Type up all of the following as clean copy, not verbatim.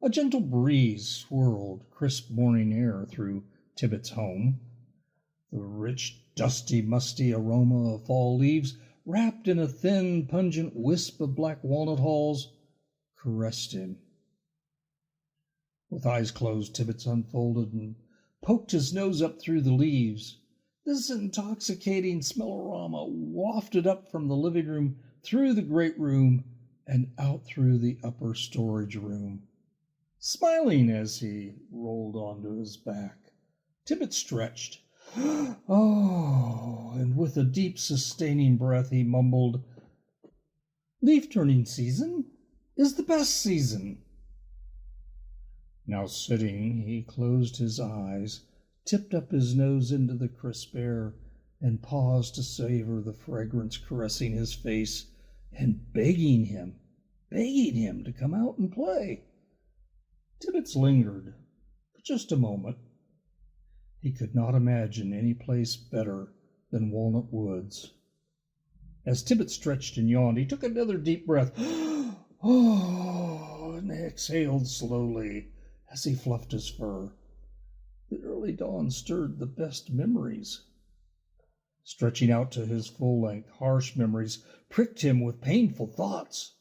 A gentle breeze swirled crisp morning air through Tibbet's home. The rich, dusty, musty aroma of fall leaves, wrapped in a thin, pungent wisp of black walnut hulls, caressed him. With eyes closed, Tibbets unfolded and poked his nose up through the leaves. This intoxicating smellorama wafted up from the living room, through the great room, and out through the upper storage room. Smiling as he rolled onto his back, Tibbet stretched. Oh, and with a deep, sustaining breath, he mumbled, "Leaf-turning season is the best season." Now sitting, he closed his eyes, tipped up his nose into the crisp air, and paused to savor the fragrance caressing his face and begging him to come out and play. Tibbets lingered for just a moment. He could not imagine any place better than Walnut Woods. As Tibbet stretched and yawned, he took another deep breath, and exhaled slowly as he fluffed his fur. The early dawn stirred the best memories. Stretching out to his full length, harsh memories pricked him with painful thoughts.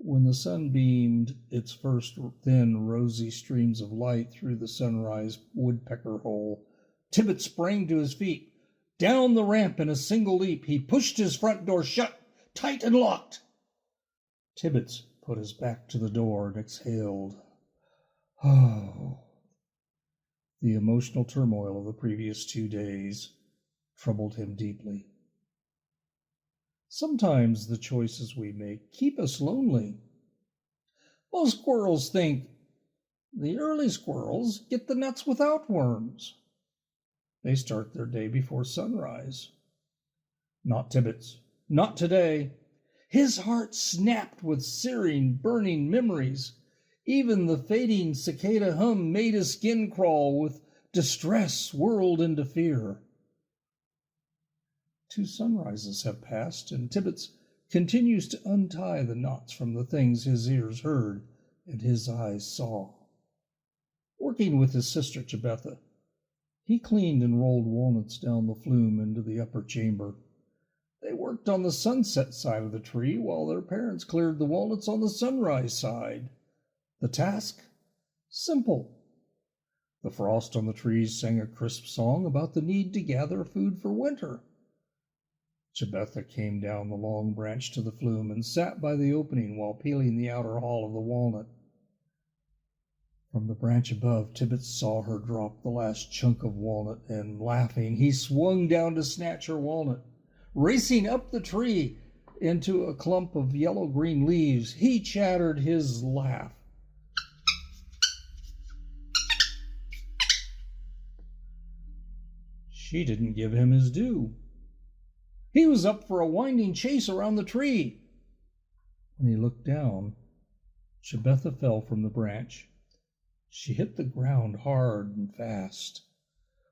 When the sun beamed its first thin, rosy streams of light through the sunrise woodpecker hole, Tibbet sprang to his feet. Down the ramp in a single leap, he pushed his front door shut, tight and locked. Tibbets put his back to the door and exhaled. Oh, the emotional turmoil of the previous 2 days troubled him deeply. Sometimes the choices we make keep us lonely. Most squirrels think the early squirrels get the nuts without worms. They start their day before sunrise. Not Tibbets, not today. His heart snapped with searing, burning memories. Even the fading cicada hum made his skin crawl with distress swirled into fear. 2 sunrises have passed, and Tibbets continues to untie the knots from the things his ears heard and his eyes saw. Working with his sister Chebetha, he cleaned and rolled walnuts down the flume into the upper chamber. They worked on the sunset side of the tree while their parents cleared the walnuts on the sunrise side. The task? Simple. The frost on the trees sang a crisp song about the need to gather food for winter. Chebetha came down the long branch to the flume and sat by the opening while peeling the outer hull of the walnut. From the branch above, Tibbets saw her drop the last chunk of walnut, and laughing, he swung down to snatch her walnut. Racing up the tree into a clump of yellow-green leaves, he chattered his laugh. She didn't give him his due. He was up for a winding chase around the tree. When he looked down, Chebetha fell from the branch. She hit the ground hard and fast.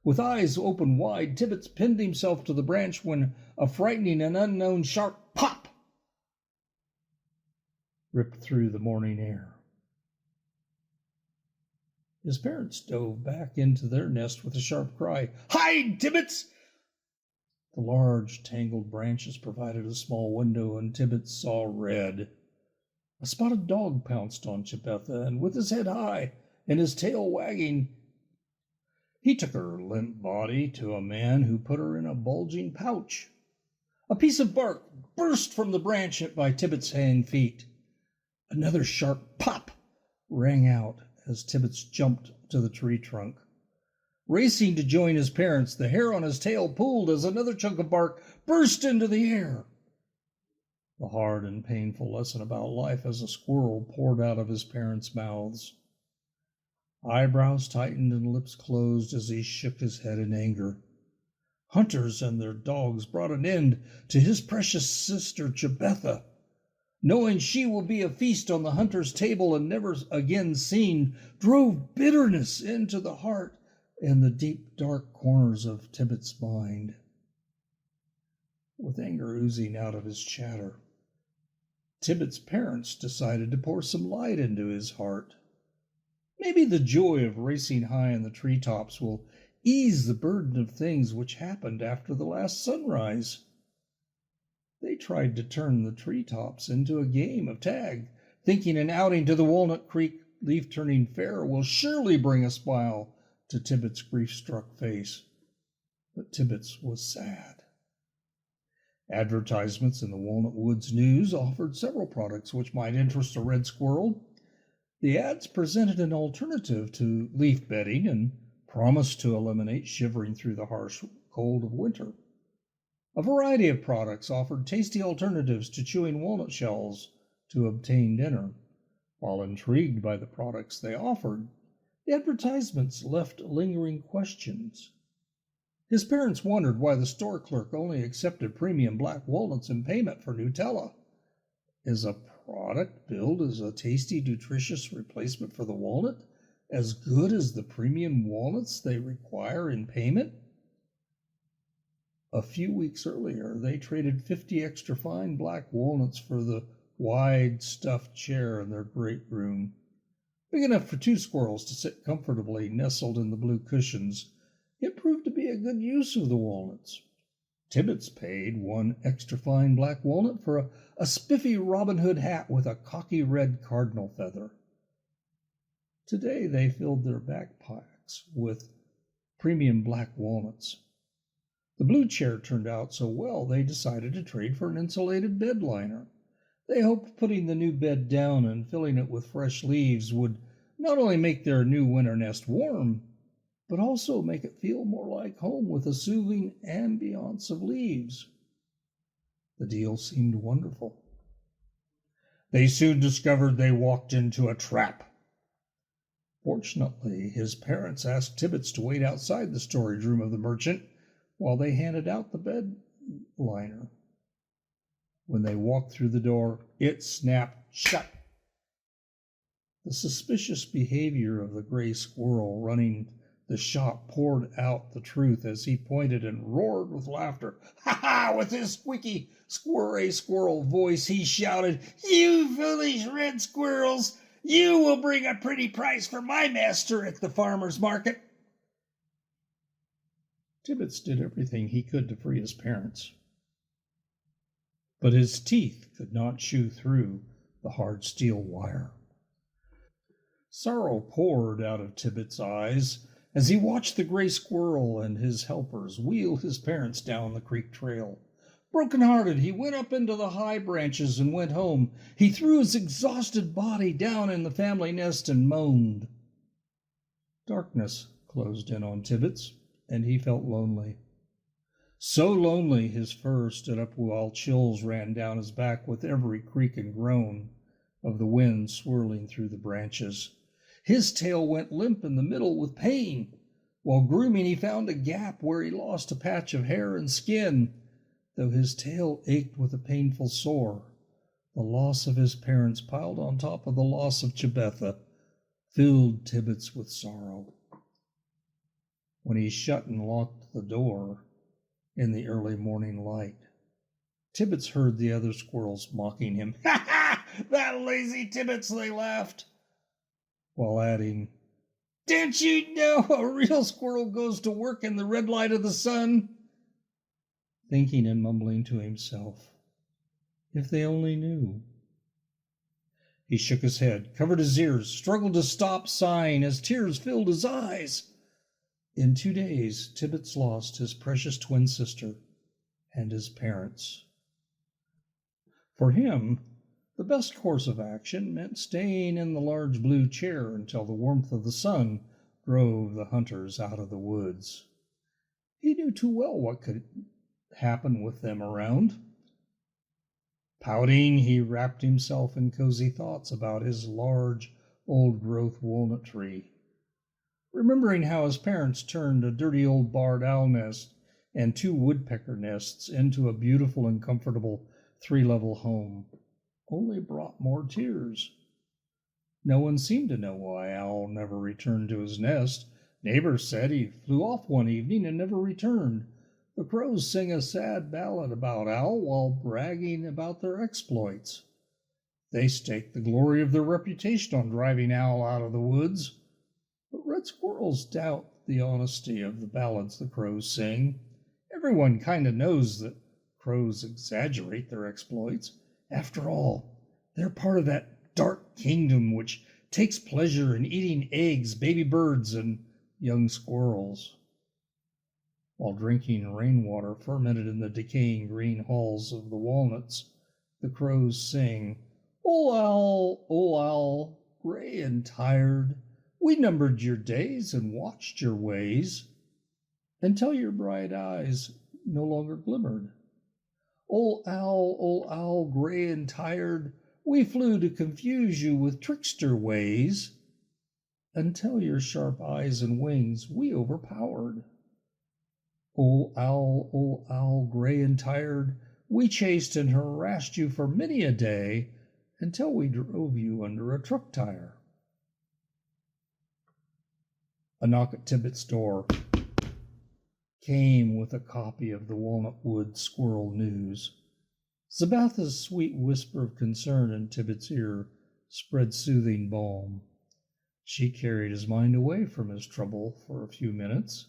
With eyes open wide, Tibbets pinned himself to the branch when a frightening and unknown sharp pop ripped through the morning air. His parents dove back into their nest with a sharp cry. "Hide, Tibbets!" The large, tangled branches provided a small window, and Tibbets saw red. A spotted dog pounced on Chebetha, and with his head high and his tail wagging, he took her limp body to a man who put her in a bulging pouch. A piece of bark burst from the branch by Tibbets' hind feet. Another sharp pop rang out as Tibbets jumped to the tree trunk. Racing to join his parents, the hair on his tail pulled as another chunk of bark burst into the air. The hard and painful lesson about life as a squirrel poured out of his parents' mouths. Eyebrows tightened and lips closed as he shook his head in anger. Hunters and their dogs brought an end to his precious sister Chebetha. Knowing she will be a feast on the hunter's table and never again seen, drove bitterness into the heart and the deep, dark corners of Tibbets' mind. With anger oozing out of his chatter, Tibbets' parents decided to pour some light into his heart. Maybe the joy of racing high in the treetops will ease the burden of things which happened after the last sunrise. They tried to turn the treetops into a game of tag, thinking an outing to the Walnut Creek leaf-turning fair will surely bring a smile to Tibbits' grief-struck face. But Tibbits was sad. Advertisements in the Walnut Woods News offered several products which might interest a red squirrel. The ads presented an alternative to leaf bedding and promised to eliminate shivering through the harsh cold of winter. A variety of products offered tasty alternatives to chewing walnut shells to obtain dinner. While intrigued by the products they offered, the advertisements left lingering questions. His parents wondered why the store clerk only accepted premium black walnuts in payment for Nutella. Is a product billed as a tasty, nutritious replacement for the walnut as good as the premium walnuts they require in payment? A few weeks earlier, they traded 50 extra fine black walnuts for the wide stuffed chair in their great room, big enough for two squirrels to sit comfortably nestled in the blue cushions. It proved to be a good use of the walnuts. Tibbits paid 1 extra fine black walnut for a spiffy Robin Hood hat with a cocky red cardinal feather. Today they filled their backpacks with premium black walnuts. The blue chair turned out so well they decided to trade for an insulated bed liner. They hoped putting the new bed down and filling it with fresh leaves would not only make their new winter nest warm, but also make it feel more like home with a soothing ambiance of leaves. The deal seemed wonderful. They soon discovered they walked into a trap. Fortunately, his parents asked Tibbits to wait outside the storage room of the merchant while they handed out the bed liner. When they walked through the door, it snapped shut. The suspicious behavior of the gray squirrel running the shop poured out the truth as he pointed and roared with laughter. Ha ha! With his squeaky, squirrel voice, he shouted, "You foolish red squirrels! You will bring a pretty price for my master at the farmer's market." Tibbits did everything he could to free his parents, but his teeth could not chew through the hard steel wire. Sorrow poured out of Tibbits' eyes as he watched the gray squirrel and his helpers wheel his parents down the creek trail. Broken-hearted, he went up into the high branches and went home. He threw his exhausted body down in the family nest and moaned. Darkness closed in on Tibbits, and he felt lonely. So lonely his fur stood up while chills ran down his back with every creak and groan of the wind swirling through the branches. His tail went limp in the middle with pain. While grooming, he found a gap where he lost a patch of hair and skin, though his tail ached with a painful sore. The loss of his parents piled on top of the loss of Chebetha filled Tibbits with sorrow. When he shut and locked the door in the early morning light, Tibbits heard the other squirrels mocking him. "Ha ha! That lazy Tibbits!" they laughed, while adding, "Don't you know a real squirrel goes to work in the red light of the sun?" Thinking and mumbling to himself, if they only knew. He shook his head, covered his ears, struggled to stop sighing as tears filled his eyes. In 2 days, Tibbits lost his precious twin sister and his parents. For him, the best course of action meant staying in the large blue chair until the warmth of the sun drove the hunters out of the woods. He knew too well what could happen with them around. Pouting, he wrapped himself in cozy thoughts about his large, old-growth walnut tree, remembering how his parents turned a dirty old barred owl nest and 2 woodpecker nests into a beautiful and comfortable 3-level home, only brought more tears. No one seemed to know why Owl never returned to his nest. Neighbors said he flew off one evening and never returned. The crows sing a sad ballad about Owl while bragging about their exploits. They stake the glory of their reputation on driving Owl out of the woods. red squirrels doubt the honesty of the ballads the crows sing. Everyone kind of knows that crows exaggerate their exploits. After all, they're part of that dark kingdom which takes pleasure in eating eggs, baby birds, and young squirrels. While drinking rainwater fermented in the decaying green hulls of the walnuts, the crows sing, O owl, gray and tired, we numbered your days and watched your ways, until your bright eyes no longer glimmered. O owl, gray and tired, we flew to confuse you with trickster ways, until your sharp eyes and wings we overpowered. O owl, gray and tired, we chased and harassed you for many a day, until we drove you under a truck tire. A knock at Tibbits' door came with a copy of the Walnut Wood Squirrel News. Zabatha's sweet whisper of concern in Tibbits' ear spread soothing balm. She carried his mind away from his trouble for a few minutes.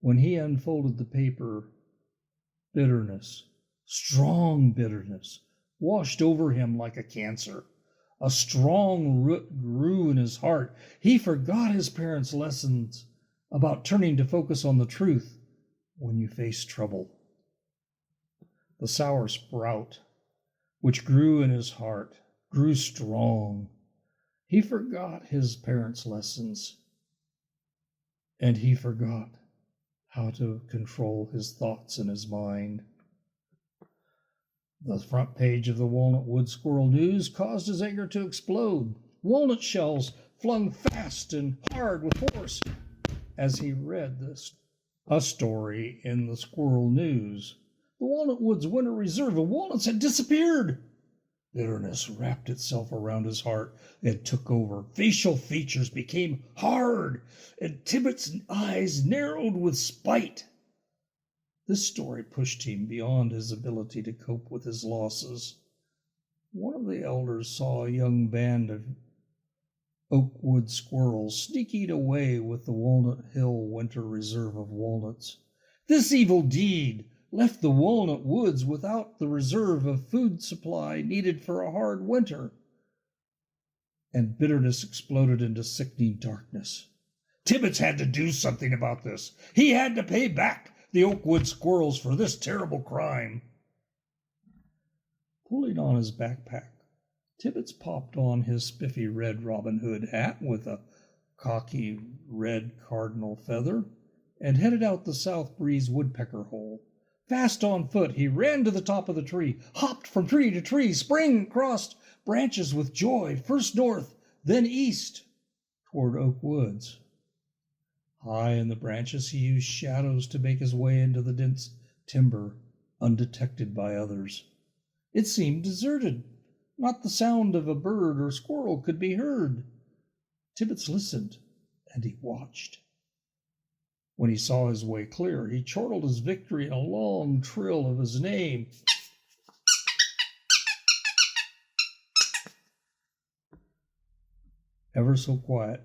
When he unfolded the paper, bitterness, strong bitterness, washed over him like a cancer. A strong root grew in his heart. He forgot his parents' lessons about turning to focus on the truth when you face trouble. The sour sprout, which grew in his heart, grew strong. He forgot his parents' lessons, and he forgot how to control his thoughts and his mind. The front page of the Walnut Wood Squirrel News caused his anger to explode. Walnut shells flung fast and hard with force as he read a story in the Squirrel News. The Walnut Woods Winter Reserve of walnuts had disappeared. Bitterness wrapped itself around his heart and took over. Facial features became hard, and Tibbits' eyes narrowed with spite. This story pushed him beyond his ability to cope with his losses. One of the elders saw a young band of oakwood squirrels sneaking away with the Walnut Hill Winter Reserve of walnuts. This evil deed left the walnut woods without the reserve of food supply needed for a hard winter, and bitterness exploded into sickening darkness. Tibbits had to do something about this. He had to pay back the Oakwood squirrels for this terrible crime. Pulling on his backpack, Tibbits popped on his spiffy red Robin Hood hat with a cocky red cardinal feather and headed out the South Breeze woodpecker hole. Fast on foot, he ran to the top of the tree, hopped from tree to tree, sprang across branches with joy, first north, then east, toward Oak Woods. High in the branches, he used shadows to make his way into the dense timber, undetected by others. It seemed deserted. Not the sound of a bird or squirrel could be heard. Tibbits listened, and he watched. When he saw his way clear, he chortled his victory in a long trill of his name. Ever so quiet,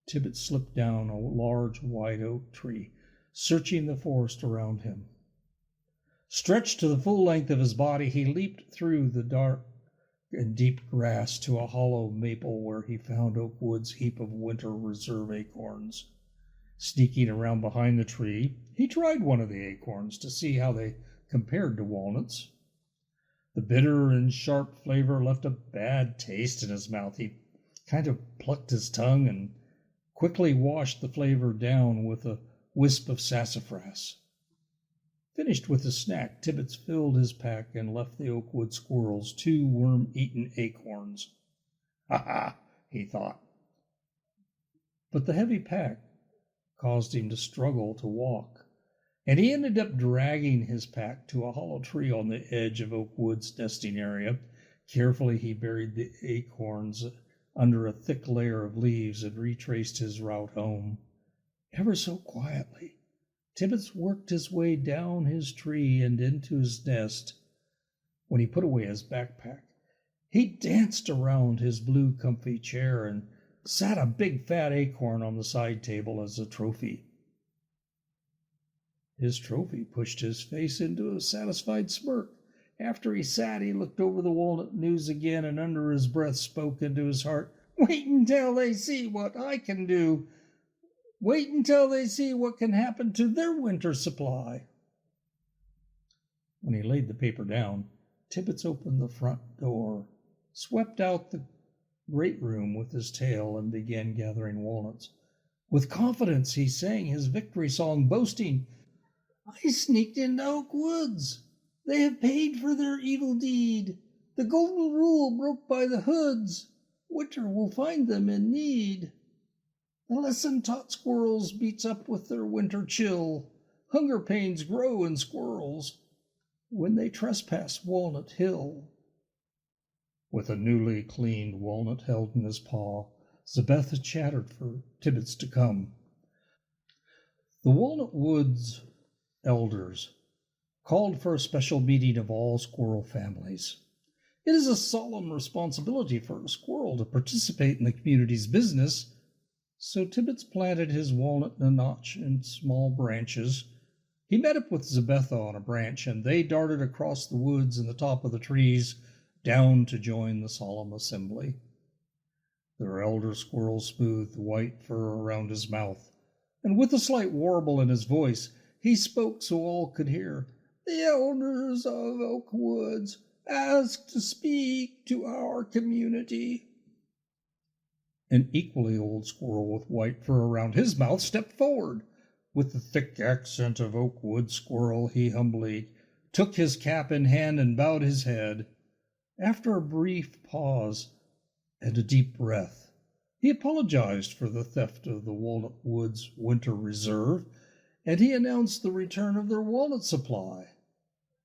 Tibbits slipped down a large white oak tree, searching the forest around him. Stretched to the full length of his body, he leaped through the dark and deep grass to a hollow maple where he found Oakwood's heap of winter reserve acorns. Sneaking around behind the tree, he tried one of the acorns to see how they compared to walnuts. The bitter and sharp flavor left a bad taste in his mouth. He kind of plucked his tongue and quickly washed the flavor down with a wisp of sassafras. Finished with his snack, Tibbits filled his pack and left the Oakwood squirrels 2 worm-eaten acorns. Ha ha, he thought. But the heavy pack caused him to struggle to walk, and he ended up dragging his pack to a hollow tree on the edge of Oakwood's nesting area. Carefully he buried the acorns under a thick layer of leaves and retraced his route home. Ever so quietly, Tibbits worked his way down his tree and into his nest. When he put away his backpack, he danced around his blue comfy chair and sat a big fat acorn on the side table as a trophy. His trophy pushed his face into a satisfied smirk. After he sat, he looked over the walnut news again and under his breath spoke into his heart, "Wait until they see what I can do. Wait until they see what can happen to their winter supply." When he laid the paper down, Tibbits opened the front door, swept out the great room with his tail, and began gathering walnuts. With confidence, he sang his victory song, boasting, "I sneaked into Oak Woods. They have paid for their evil deed. The golden rule broke by the hoods. Winter will find them in need. The lesson taught squirrels beats up with their winter chill. Hunger pains grow in squirrels when they trespass Walnut Hill." With a newly cleaned walnut held in his paw, Zebetha chattered for Tibbits to come. The Walnut Woods elders called for a special meeting of all squirrel families. It is a solemn responsibility for a squirrel to participate in the community's business, so Tibbits planted his walnut in a notch in small branches. He met up with Zebetha on a branch, and they darted across the woods and the top of the trees down to join the solemn assembly. Their elder squirrel smoothed the white fur around his mouth, and with a slight warble in his voice, he spoke so all could hear. "The elders of Oak Woods ask to speak to our community." An equally old squirrel with white fur around his mouth stepped forward. With the thick accent of Oakwood squirrel, he humbly took his cap in hand and bowed his head. After a brief pause and a deep breath, he apologized for the theft of the Walnut Woods Winter Reserve, and he announced the return of their walnut supply.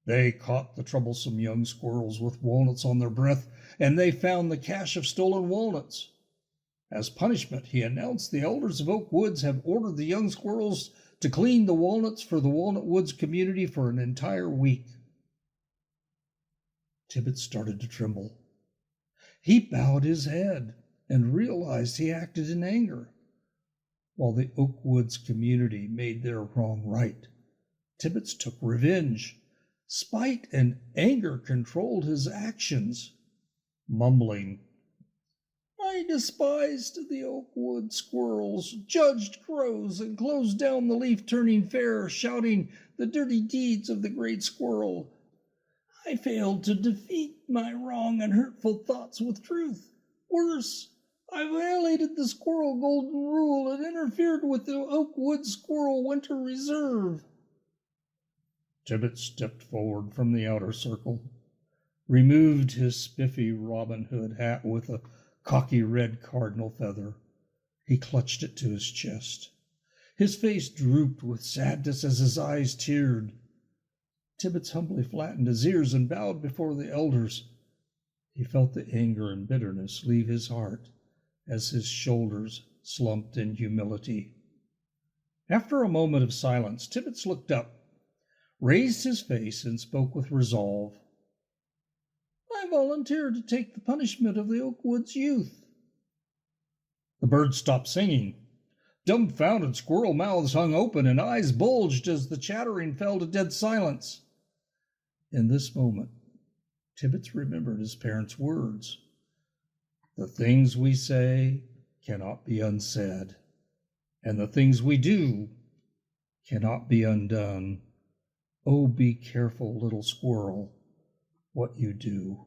They caught the troublesome young squirrels with walnuts on their breath, and they found the cache of stolen walnuts. As punishment, he announced the elders of Oak Woods have ordered the young squirrels to clean the walnuts for the Walnut Woods community for an entire week. Tibbits started to tremble. He bowed his head and realized he acted in anger. While the Oak Woods community made their wrong right, Tibbits took revenge. Spite and anger controlled his actions. Mumbling, "I despised the Oakwood squirrels, judged crows, and closed down the leaf-turning fair, shouting the dirty deeds of the great squirrel. I failed to defeat my wrong and hurtful thoughts with truth. Worse, I violated the squirrel golden rule and interfered with the Oakwood Squirrel Winter Reserve." Tibbets stepped forward from the outer circle, removed his spiffy Robin Hood hat with a cocky red cardinal feather. He clutched it to his chest. His face drooped with sadness as his eyes teared. Tibbets humbly flattened his ears and bowed before the elders. He felt the anger and bitterness leave his heart as his shoulders slumped in humility. After a moment of silence, Tibbets looked up, raised his face, and spoke with resolve. "I volunteer to take the punishment of the Oakwoods youth." The birds stopped singing. Dumbfounded squirrel mouths hung open and eyes bulged as the chattering fell to dead silence. In this moment, Tibbets remembered his parents' words. "The things we say cannot be unsaid, and the things we do cannot be undone. Oh, be careful, little squirrel, what you do."